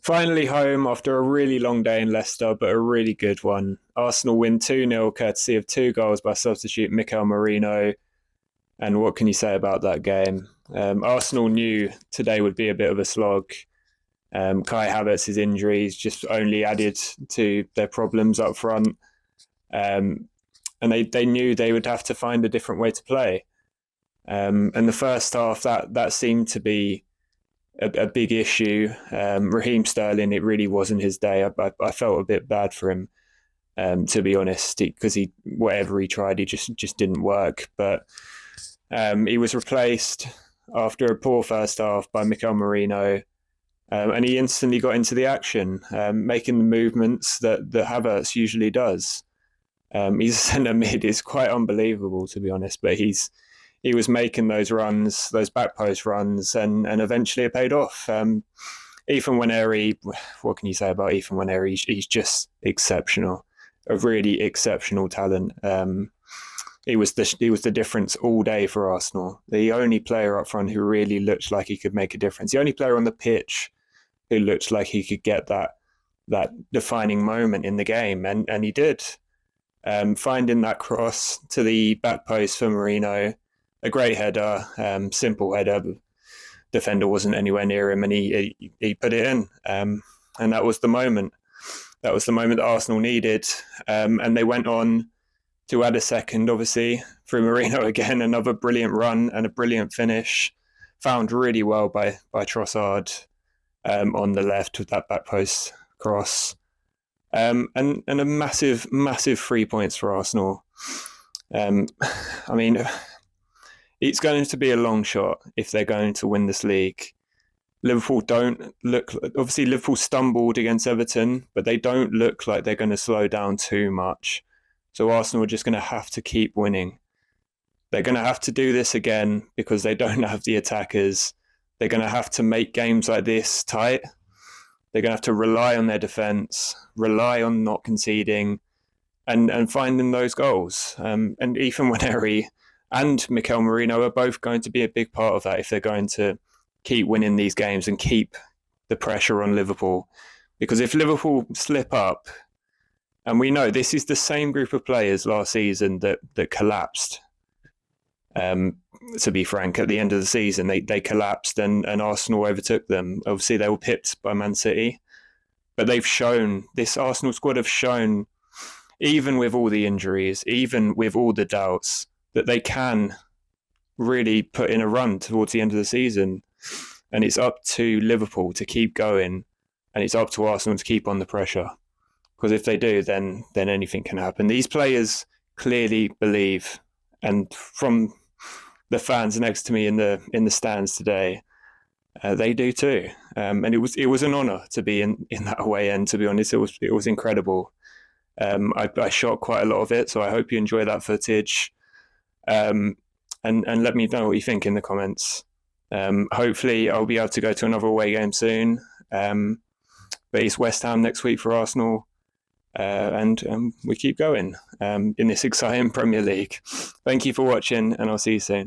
Finally home after a really long day in Leicester, but a really good one. Arsenal win 2-0 courtesy of two goals by substitute Mikel Merino. And what can you say about that game? Arsenal knew today would be a bit of a slog. Kai Havertz's injuries just only added to their problems up front. And they knew they would have to find a different way to play. And the first half, that seemed to be a big issue. Raheem Sterling, it really wasn't his day. I felt a bit bad for him, to be honest, because whatever he tried, he just didn't work. But he was replaced after a poor first half by Mikel Merino, and he instantly got into the action, making the movements that Havertz usually does. He's a centre mid. It's quite unbelievable, to be honest, but he was making those runs, those back post runs, and eventually it paid off. Ethan Waneri, what can you say about Ethan Waneri? He's just exceptional, a really exceptional talent. He was the difference all day for Arsenal. The only player up front who really looked like he could make a difference. The only player on the pitch who looked like he could get that defining moment in the game, and he did. Finding that cross to the back post for Merino, a great header, simple header. Defender wasn't anywhere near him, and he put it in. And that was the moment. That was the moment that Arsenal needed. And they went on to add a second, obviously, through Merino again. Another brilliant run and a brilliant finish. Found really well by Trossard on the left with that back post cross. And a massive 3 points for Arsenal. I mean, it's going to be a long shot if they're going to win this league. Liverpool don't look... Obviously, Liverpool stumbled against Everton, but they don't look like they're going to slow down too much. So Arsenal are just going to have to keep winning. They're going to have to do this again because they don't have the attackers. They're going to have to make games like this tight. They're going to have to rely on their defence, rely on not conceding, and finding those goals. And Ethan Waneri and Mikel Merino are both going to be a big part of that if they're going to keep winning these games and keep the pressure on Liverpool. Because if Liverpool slip up, and we know this is the same group of players last season that collapsed, to be frank, at the end of the season, they collapsed and Arsenal overtook them. Obviously, they were pipped by Man City. But they've shown, this Arsenal squad have shown, even with all the injuries, even with all the doubts, that they can really put in a run towards the end of the season. And it's up to Liverpool to keep going, and it's up to Arsenal to keep on the pressure. Because if they do, then anything can happen. These players clearly believe, and from the fans next to me in the stands today, they do too. And it was an honour to be in that away end. To be honest, it was incredible. I shot quite a lot of it, so I hope you enjoy that footage. And let me know what you think in the comments. Hopefully, I'll be able to go to another away game soon. But it's West Ham next week for Arsenal. And we keep going in this exciting Premier League. Thank you for watching, and I'll see you soon.